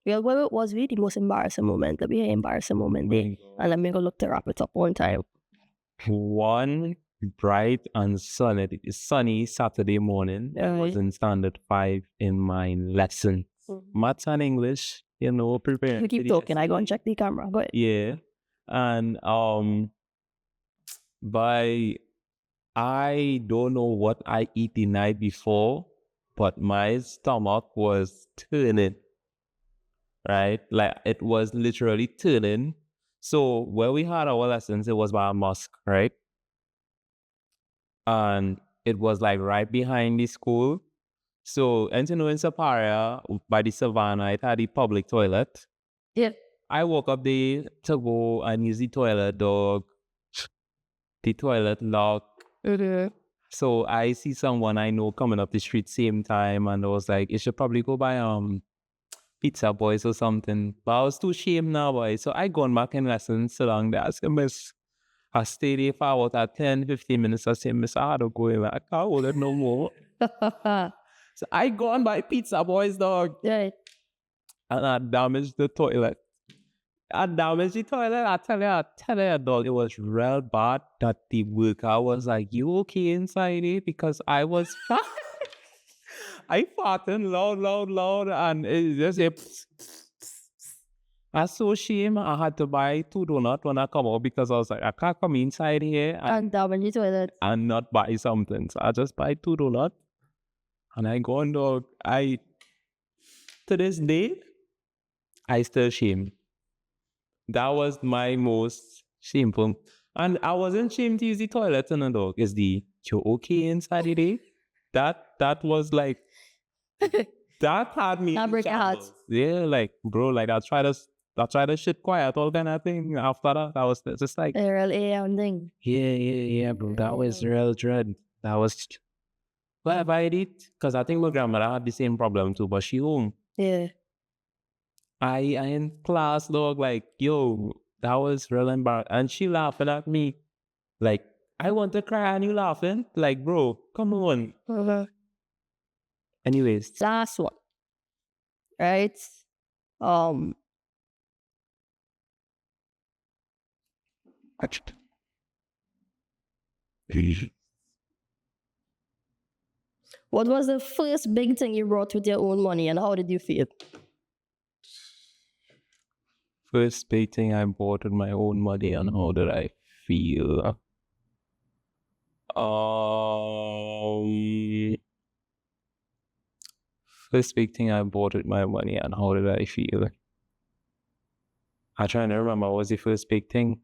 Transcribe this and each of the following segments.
Well, what was really the most embarrassing moment? Let me hear embarrassing moment there. And let me go look to wrap it up one time. One bright and sunny Saturday morning, I was in standard 5 in my lesson. Maths and English, preparing. You keep talking, I go and check the camera. Go ahead. Yeah. And I don't know what I eat the night before, but my stomach was turning, right? Like it was literally turning. So where we had our lessons, it was by a mosque, right? And it was like right behind the school. So, and in Saparia, by the savannah, it had the public toilet. Yeah. I woke up there to go and use the toilet, dog. The toilet locked. So I see someone I know coming up the street same time, and I was like, you should probably go buy Pizza Boys or something. But I was too ashamed now, boy. So I gone back in lessons so long that I said, miss, I stayed there for about 10, 15 minutes. I said, miss, I had to go in. I can't hold it no more. So I gone buy Pizza Boys, dog. Yeah. And I damaged the toilet. I damaged the toilet. I tell you, dog, it was real bad that the worker was like, you okay inside it? Because I was I farting loud, and it just I so ashamed. I had to buy 2 donuts when I come out because I was like, I can't come inside here And damage the toilet. and not buy something. So I just buy 2 donuts and I go on, dog. To this day, I still shame. That was my most shameful. And I wasn't ashamed to use the toilet in a dog. It's the, you okay inside the day? That was like, that had me. That break your heart. Yeah, like, bro, like I try to shit quiet, all kind of thing. After that, I was just like, A real AM thing. yeah, bro. That was real dread. That was, whatever I did, because I think my grandmother had the same problem too, but she home. Yeah. I in class, dog, like, yo, that was real embarrassing. And she laughing at me. Like, I want to cry and you laughing? Like, bro, come on. Anyways. Last one. Right? What was the first big thing you brought with your own money and how did you feel? First big thing I bought with my own money and how did I feel? First big thing I bought with my money and how did I feel? I'm trying to remember what was the first big thing.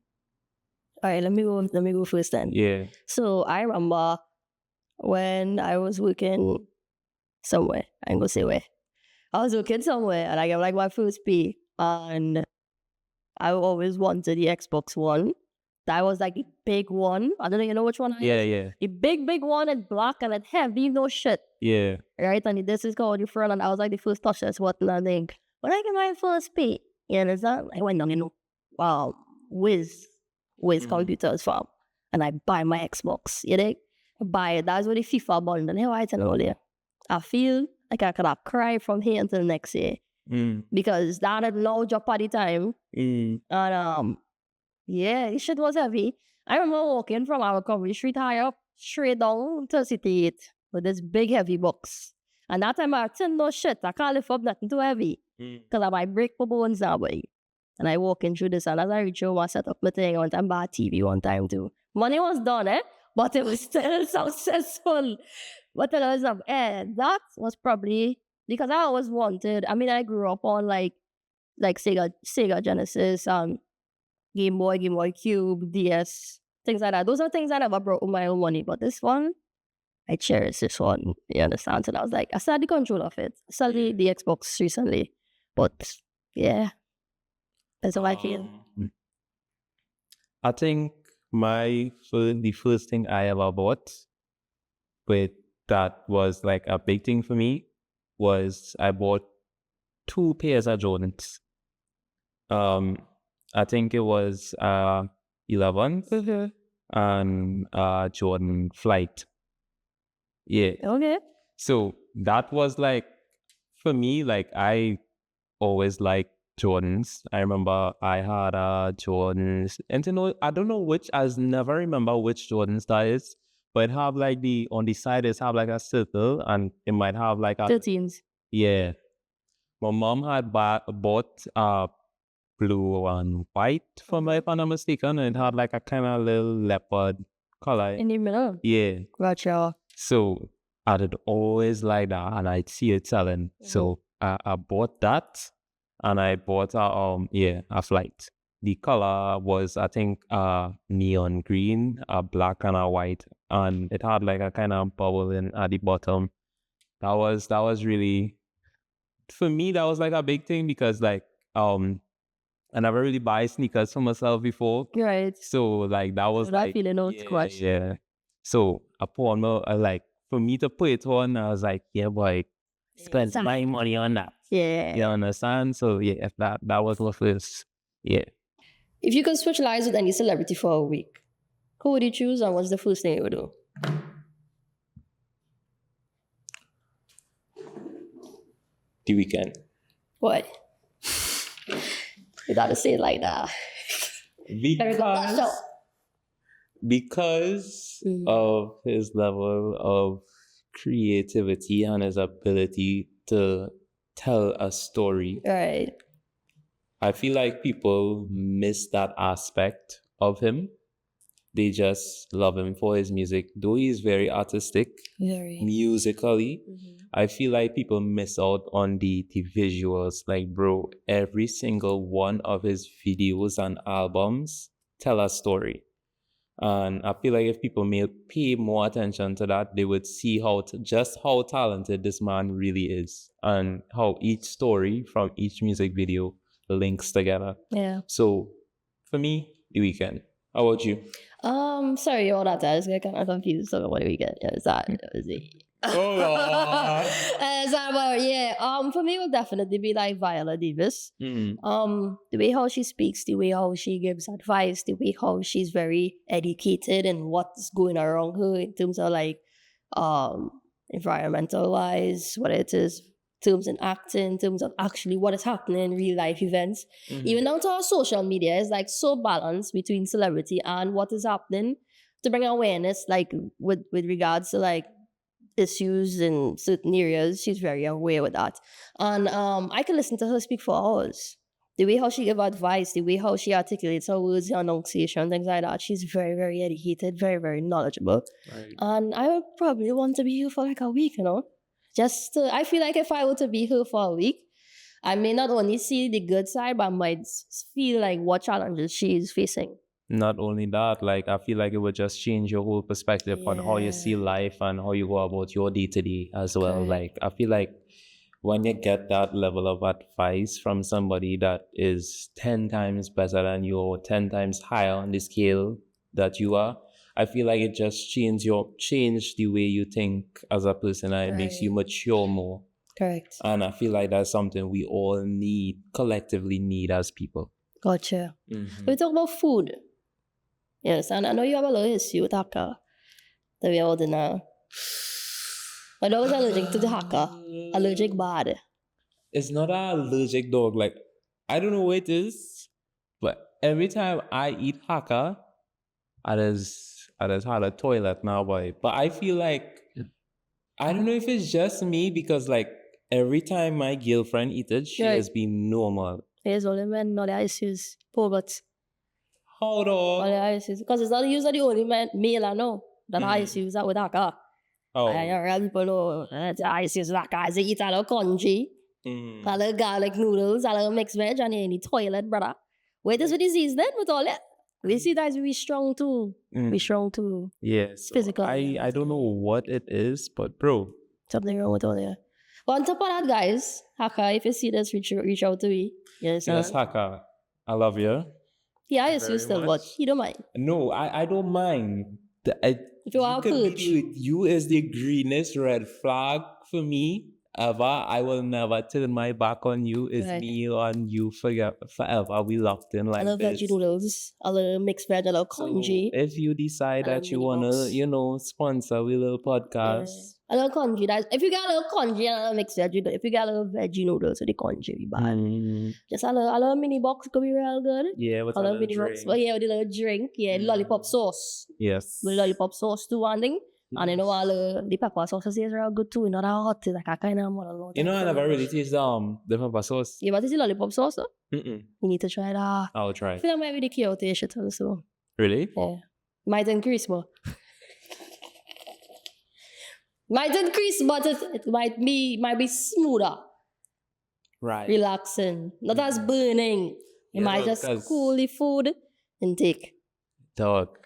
All right, let me go first then. Yeah. So I remember when I was working somewhere. I ain't gonna say where. I was working somewhere and I got like my first pay and I always wanted the Xbox One. That was like the big one. I don't know, you know which one? Yeah. The big one and black and it heavy, no shit. Yeah. Right? And this is called the front and I was like the first touch this button and I think, when I get my first pay, you understand? I went down, Wiz computers farm and I buy my Xbox. You know? Buy it. That's what the FIFA bond and how I tell all there. I feel like I could have cried from here until next year. Because that had no job at the time. And yeah, this shit was heavy. I remember walking from our Recovery Street high up, straight down to City 8 with this big heavy box. And that time I said, no shit, I can't lift up nothing too heavy. Because I might break my bones now, boy. And I walking through this, and as I reach home, I set up my thing. I went and bought TV one time too. Money was done, but it was still successful. But I was that was probably because I always wanted. I mean, I grew up on like Sega Genesis, Game Boy Cube, DS, things like that. Those are things I never brought with my own money. But this one, I cherish this one. You understand? And I was like, I still had the control of it. I still had the Xbox recently, but yeah, that's how I feel. I think the first thing I ever bought with that was like a big thing for me was I bought 2 pairs of Jordans. I think it was 11 and Jordan Flight. Yeah. Okay. So that was like, for me, like I always liked Jordans. I remember I had Jordans, and I don't know which. I never remember which Jordans that is, but it have like on the side it have like a circle, and it might have like a 13s. yeah. My mom had bought blue and white for me, if I'm not mistaken, and it had like a kind of little leopard color. In the middle. Yeah. Gotcha. So I did always like that, and I'd see it selling. So I bought that, and I bought a flight. The color was, I think, neon green, a black and a white, and it had like a kind of bubble at the bottom. That was really, for me, that was like a big thing, because like I never really buy sneakers for myself before. Right. So like that was that like feeling out scratch. yeah. So upon like for me to put it on, I was like, yeah, boy, spend my money on that. Yeah. You understand? So yeah, that was my first. Yeah. If you could switch lives with any celebrity for a week, who would you choose, and what's the first thing you would do? The Weeknd. What? You gotta say it like that. Because of his level of creativity and his ability to tell a story. Right. I feel like people miss that aspect of him. They just love him for his music. Though he's very artistic, musically, I feel like people miss out on the visuals. Like, bro, every single one of his videos and albums tell a story. And I feel like if people may pay more attention to that, they would see just how talented this man really is, and how each story from each music video links together. Yeah. So for me, The Weeknd. How about you? Sorry, all that. I was kind of confused. So what do we get? Is that? Is it? For me, it would definitely be like Viola Davis. The way how she speaks, the way how she gives advice, the way how she's very educated in what's going around her in terms of like environmental wise, what it is, terms in acting, in terms of actually what is happening in real life events. Even down to our social media, it's like so balanced between celebrity and what is happening to bring awareness, like with regards to like issues in certain areas. She's very aware with that. And I can listen to her speak for hours. The way how she gives advice, the way how she articulates her words, her enunciation, things like that. She's very, very educated, very, very knowledgeable. Right. And I would probably want to be here for like a week, I feel like if I were to be here for a week, I may not only see the good side, but I might feel like what challenges she is facing. Not only that, like I feel like it would just change your whole perspective on how you see life and how you go about your day-to-day as well. Okay. Like I feel like when you get that level of advice from somebody that is 10 times better than you, or 10 times higher on the scale that you are, I feel like it just change the way you think as a person, and it makes you mature more. Correct. And I feel like that's something we all collectively need as people. Gotcha. We talk about food. Yes, and I know you have a lot of issue with haka that we order now. My dog is allergic to the haka. Allergic bad. It's not an allergic dog. Like, I don't know what it is, but every time I eat haka, I just had a toilet now, boy. But I feel like, I don't know if it's just me, because like every time my girlfriend eats it, she has been normal. There's only men, no the issues. Poor but. Hold on. All the issues. Because it's not usually the only male I know that issues that with haka. Oh. I real people know issues with haka. They eat a little congee, a little garlic noodles, a little mixed veg, and in the toilet, brother. Wait, is the disease then with all that? We see that we strong too. We strong too. Yes. Yeah, so I don't know what it is, but bro. Something wrong with all that. But on top of that, guys, haka, if you see this, reach out to me. Yes, haka. I love you. Yeah, I assume still, but you don't mind. No, I don't mind. If you are good. You is the greenest red flag for me ever. I will never turn my back on you. It's me on you forever. We locked in like this. I love veggie noodles, a little mixed veg, a little congee. So if you decide that you want to, sponsor a little podcast, A little congee. If you got a little congee and a little mixed veggie, if you got a little veggie noodles with the congee, be bad. Just a little mini box could be real good. Yeah, with A little mini box. But yeah, with a little drink. Yeah, lollipop sauce. Yes. With lollipop sauce too, one thing. And you know, all the pepper sauce is real good too. You know, that hot, like a kind of one. You know, I never really taste the pepper sauce. Yeah, but it's the lollipop sauce, though. You need to try that. I'll try. I feel that might be the key out there, shit also. Really? Yeah. Might increase more. Might increase, but it might be smoother. Right. Relaxing. Not as burning. You might just cool the food intake. Dog,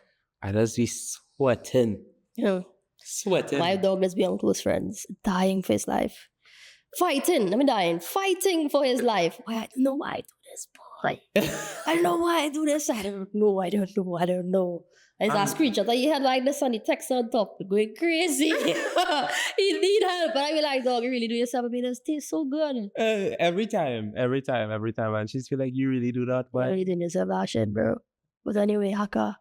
I just be sweating. Yeah. Sweating. My dog is beyond close friends. Dying for his life. Fighting. I mean dying. Fighting for his life. I don't know why I do this, boy. I don't know why I do this. I don't know. It's a screenshot that he had like the sunny text on top going crazy. He need help. But I be like, dog, you really do yourself. I mean, this tastes so good. Every time. And she's feel like you really do that, but you really doing yourself that shit, bro. But anyway, Haka.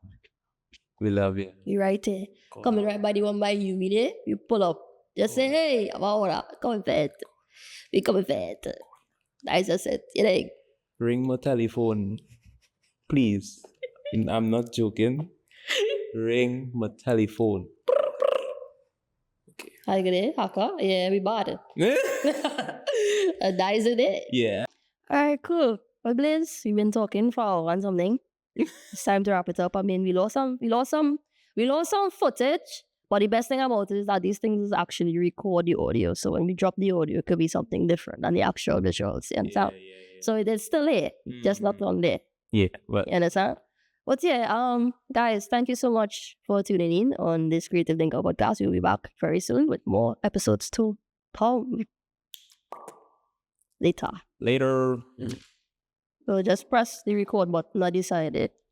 We love you. You right there. Coming right by the one by you, me there. You pull up. Just say, hey, I'm out. Come fat. We coming fat. That's just it. You know? Ring my telephone. Please. I'm not joking. Ring my telephone. Okay. How you gonna Haka? Yeah, we bought it. That is it. Yeah. Alright, cool. Well, Blaze, we've been talking for hour and something. It's time to wrap it up. I mean, we lost some footage, but the best thing about it is that these things actually record the audio. So when we drop the audio, it could be something different than the actual visuals. You understand? Yeah. So it is still here, just not on there. Yeah. Well. You understand? But yeah, guys, thank you so much for tuning in on this Creative Thinker podcast. We'll be back very soon with more episodes to come. Later. So So just press the record button. I decided.